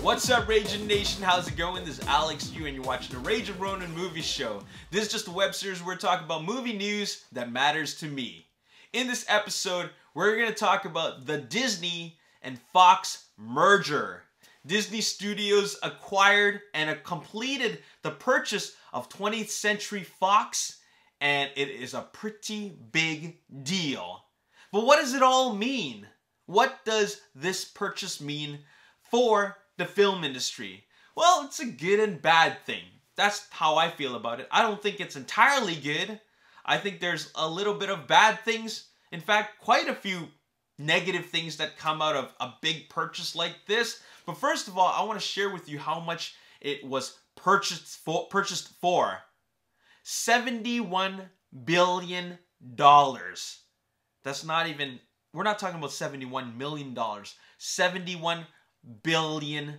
What's up, Ragin Nation? How's it going? This is Alex Yu, and you're watching the Ragin Ronin movie show. This is just a web series where we're talking about movie news that matters to me. In this episode, we're going to talk about the Disney and Fox merger. Disney Studios acquired and completed the purchase of 20th Century Fox, and it is a pretty big deal. But what does it all mean? What does this purchase mean for the film industry? Well, it's a good and bad thing. That's how I feel about it. I don't think it's entirely good. I think there's a little bit of bad things. In fact, quite a few negative things that come out of a big purchase like this. But first of all, I want to share with you how much it was purchased for. $71 billion. That's not even, we're not talking about $71 million. $71 billion.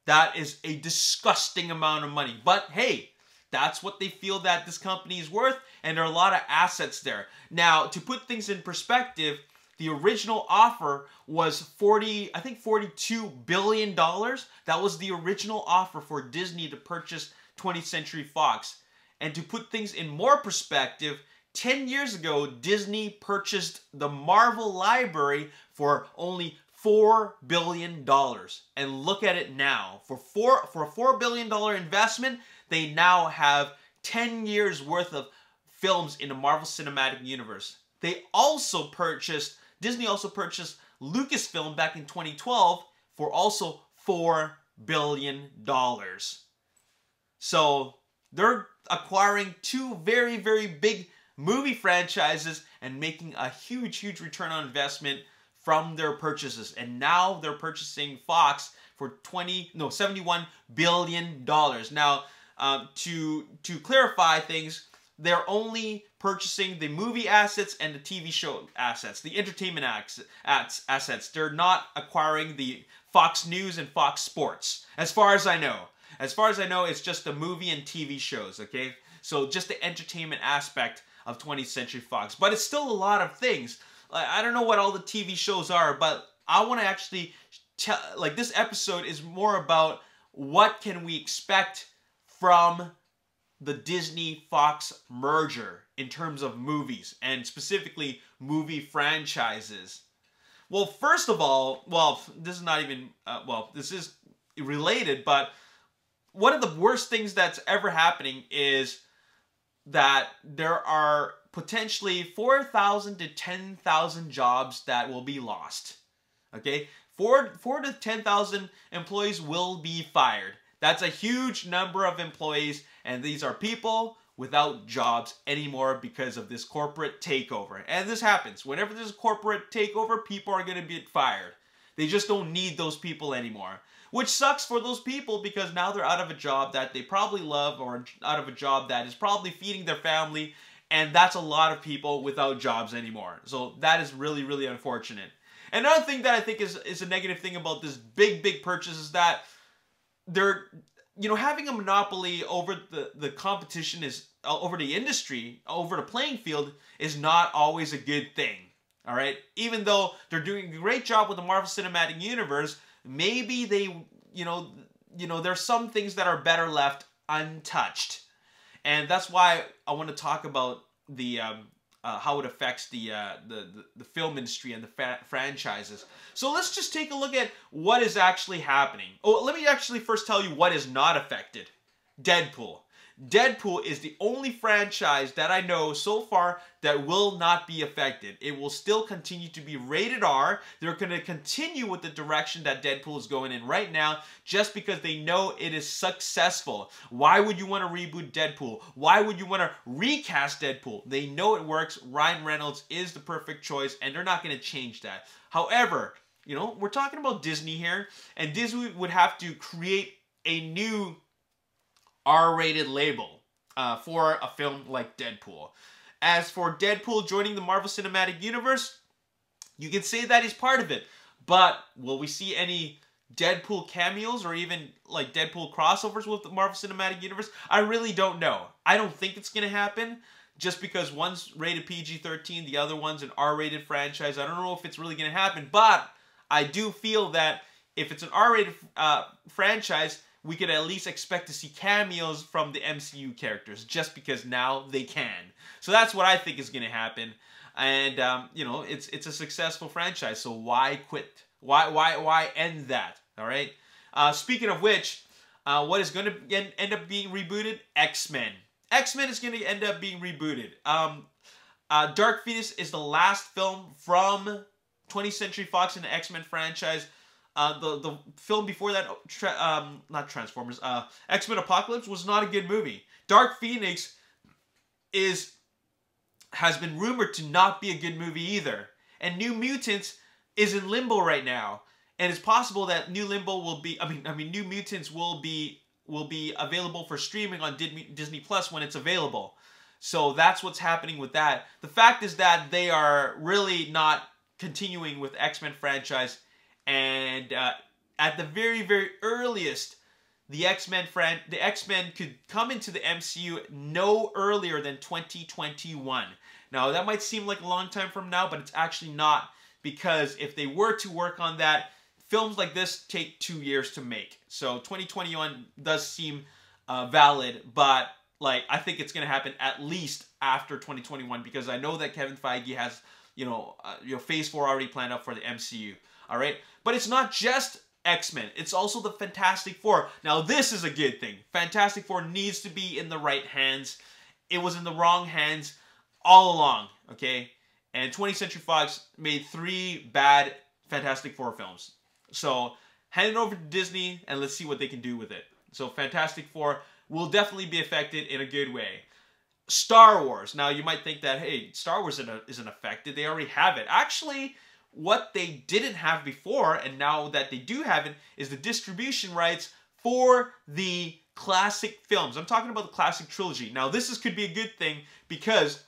That is a disgusting amount of money. But hey, that's what they feel that this company is worth, and there are a lot of assets there. Now, to put things in perspective, the original offer was $42 billion. That was the original offer for Disney to purchase 20th Century Fox. And to put things in more perspective, 10 years ago, Disney purchased the Marvel library for only $4 billion. And look at it now. For a $4 billion investment, they now have 10 years worth of films in the Marvel Cinematic Universe. Disney also purchased Lucasfilm back in 2012 for also $4 billion. So they're acquiring two very, very big movie franchises and making a huge, huge return on investment from their purchases. And now they're purchasing Fox for $71 billion. Now, to clarify things, they're only purchasing the movie assets and the TV show assets, the entertainment assets. They're not acquiring the Fox News and Fox Sports, as far as I know. As far as I know, it's just the movie and TV shows, okay? So just the entertainment aspect of 20th Century Fox. But it's still a lot of things. I don't know what all the TV shows are, but I want to actually tell, this episode is more about what can we expect from the Disney-Fox merger in terms of movies, and specifically movie franchises. Well, first of all, this is not even, this is related, but one of the worst things that's ever happening is that there are potentially 4,000 to 10,000 jobs that will be lost. Okay? 4 to 10,000 employees will be fired. That's a huge number of employees, and these are people without jobs anymore because of this corporate takeover. And this happens. Whenever there's a corporate takeover, people are going to get fired. They just don't need those people anymore. Which sucks for those people because now they're out of a job that they probably love, or out of a job that is probably feeding their family, and that's a lot of people without jobs anymore. So that is really, really unfortunate. Another thing that I think is a negative thing about this big purchase is that they're, having a monopoly over the competition is, over the industry, over the playing field, is not always a good thing. All right? Even though they're doing a great job with the Marvel Cinematic Universe, maybe they, there's some things that are better left untouched. And that's why I want to talk about the how it affects the film industry and the franchises. So let's just take a look at what is actually happening. Oh, let me actually first tell you what is not affected. Deadpool. Deadpool is the only franchise that I know so far that will not be affected. It will still continue to be rated R. They're going to continue with the direction that Deadpool is going in right now just because they know it is successful. Why would you want to reboot Deadpool? Why would you want to recast Deadpool? They know it works. Ryan Reynolds is the perfect choice, and they're not going to change that. However, we're talking about Disney here, and Disney would have to create a new R-rated label for a film like Deadpool. As for Deadpool joining the Marvel Cinematic Universe, you can say that he's part of it, but will we see any Deadpool cameos or even like Deadpool crossovers with the Marvel Cinematic Universe? I really don't know. I don't think it's going to happen just because one's rated PG-13, the other one's an R-rated franchise. I don't know if it's really going to happen, but I do feel that if it's an R-rated franchise, we could at least expect to see cameos from the MCU characters, just because now they can. So that's what I think is going to happen. And you know, it's a successful franchise, so why quit? Why end that? All right. Speaking of which, what is going to end up being rebooted? X-Men. X-Men is going to end up being rebooted. Dark Phoenix is the last film from 20th Century Fox in the X-Men franchise. The film before that, not Transformers, X-Men Apocalypse was not a good movie. Dark Phoenix has been rumored to not be a good movie either. And New Mutants is in limbo right now. And it's possible that New Mutants will be available for streaming on Disney Plus when it's available. So that's what's happening with that. The fact is that they are really not continuing with X-Men franchise, and at the very, very earliest, the X-Men could come into the MCU no earlier than 2021. Now, that might seem like a long time from now, but it's actually not, because if they were to work on that, films like this take 2 years to make. So 2021 does seem valid, but like, I think it's going to happen at least after 2021, because I know that Kevin Feige has, Phase 4 already planned out for the MCU. All right? But it's not just X-Men. It's also the Fantastic Four. Now, this is a good thing. Fantastic Four needs to be in the right hands. It was in the wrong hands all along, okay? And 20th Century Fox made 3 bad Fantastic Four films. So, hand it over to Disney, and let's see what they can do with it. So, Fantastic Four will definitely be affected in a good way. Star Wars. Now, you might think that, hey, Star Wars isn't affected. They already have it. Actually, what they didn't have before, and now that they do have it, is the distribution rights for the classic films. I'm talking about the classic trilogy. Now, could be a good thing, because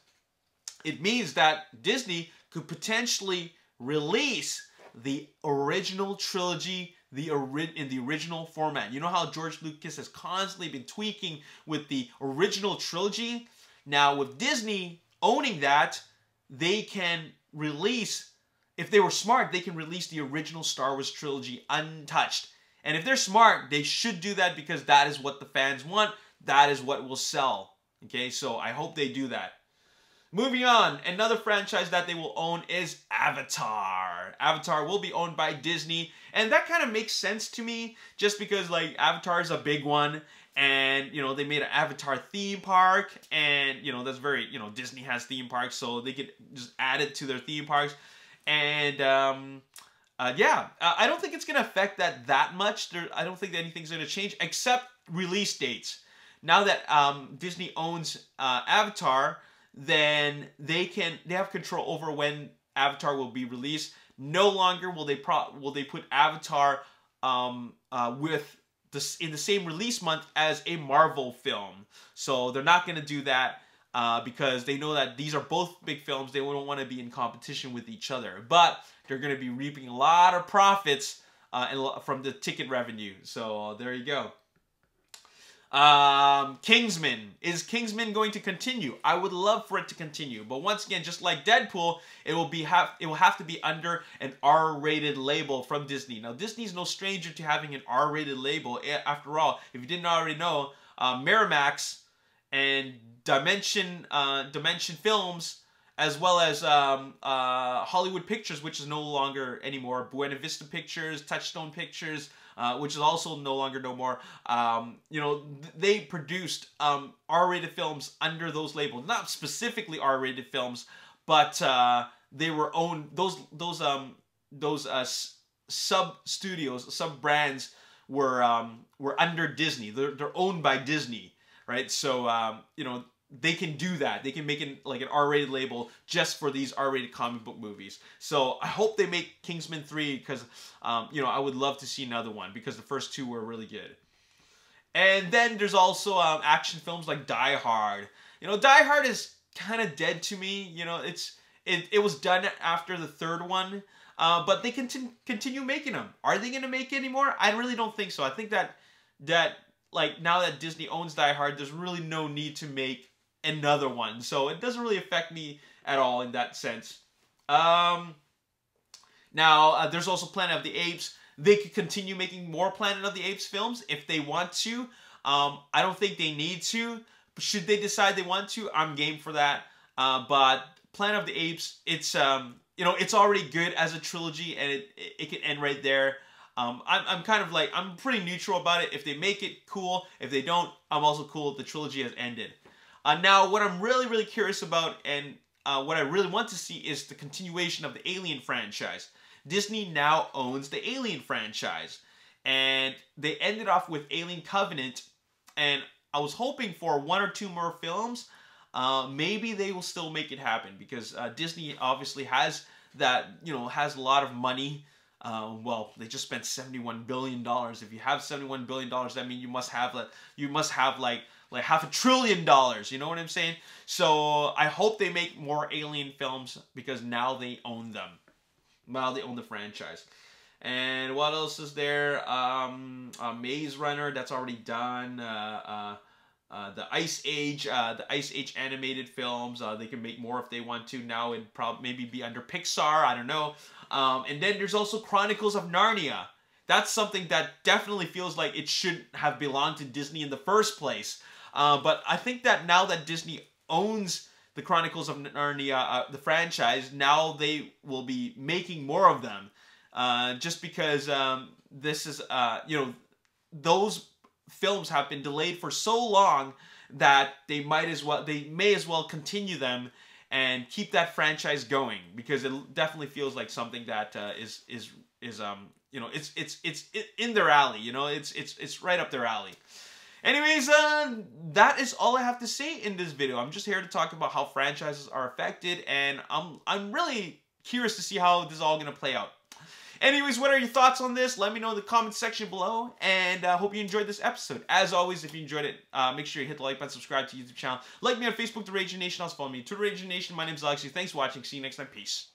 it means that Disney could potentially release the original trilogy in the original format. You know how George Lucas has constantly been tweaking with the original trilogy? Now, with Disney owning that, they can release, if they were smart, they can release the original Star Wars trilogy untouched. And if they're smart, they should do that, because that is what the fans want. That is what will sell. Okay, so I hope they do that. Moving on, another franchise that they will own is Avatar. Avatar will be owned by Disney, and that kind of makes sense to me, just because, like, Avatar is a big one, and, they made an Avatar theme park, and, that's very, Disney has theme parks, so they could just add it to their theme parks, and, yeah, I don't think it's going to affect that much. I don't think that anything's going to change, except release dates. Now that Disney owns Avatar, then they have control over when Avatar will be released. No longer will they put Avatar in the same release month as a Marvel film. So they're not going to do that because they know that these are both big films. They don't want to be in competition with each other. But they're going to be reaping a lot of profits from the ticket revenue. So there you go. Kingsman. Is Kingsman going to continue? I would love for it to continue, but once again, just like Deadpool, it will have to be under an R-rated label from Disney. Now, Disney's no stranger to having an R-rated label. After all, if you didn't already know, Miramax and Dimension Films, as well as Hollywood Pictures, which is no longer anymore, Buena Vista Pictures, Touchstone Pictures, which is also no more. They produced R-rated films under those labels. Not specifically R-rated films, but they were owned. Those sub studios, sub brands were under Disney. They're owned by Disney, right? So they can do that. They can make an R-rated label just for these R-rated comic book movies. So I hope they make Kingsman 3, because I would love to see another one, because the first 2 were really good. And then there's also action films like Die Hard. Die Hard is kind of dead to me. It was done after the 3rd one, but they continue making them. Are they going to make any more? I really don't think so. I think that now that Disney owns Die Hard, there's really no need to make another one, so it doesn't really affect me at all in that sense. Now, there's also Planet of the Apes. they could continue making more Planet of the Apes films if they want to. I don't think they need to. Should they decide they want to, I'm game for that. But Planet of the Apes, it's you know, it's already good as a trilogy, and it can end right there. I'm kind of like, I'm pretty neutral about it. If they make it, cool. If they don't, I'm also cool. The trilogy has ended. Now, what I'm really curious about, and what I really want to see, is the continuation of the Alien franchise. Disney now owns the Alien franchise, and they ended off with Alien Covenant, and I was hoping for 1 or 2 more films. Maybe they will still make it happen, because Disney obviously has that, you know, has a lot of money. Well, they just spent $71 billion. If you have $71 billion, that means you must have like $500 billion. You know what I'm saying? So I hope they make more Alien films, because now they own them. Now they own the franchise. And what else is there? Maze Runner, that's already done. The Ice Age animated films. They can make more if they want to. Now it'd probably maybe be under Pixar. I don't know. And then there's also Chronicles of Narnia. That's something that definitely feels like it shouldn't have belonged to Disney in the first place. But I think that now that Disney owns the Chronicles of Narnia, the franchise, now they will be making more of them. Just because this is, you know, those films have been delayed for so long that they may as well continue them and keep that franchise going, because it definitely feels like something that is you know, it's in their alley. You know, it's right up their alley. Anyways, that is all I have to say in this video. I'm just here to talk about how franchises are affected, and I'm really curious to see how this is all gonna play out. Anyways, what are your thoughts on this? Let me know in the comment section below, and I hope you enjoyed this episode. As always, if you enjoyed it, make sure you hit the like button, subscribe to the YouTube channel. Like me on Facebook, The Ragin Nation. Also follow me on Twitter, Ragin Nation. My name is Alexi. Thanks for watching. See you next time. Peace.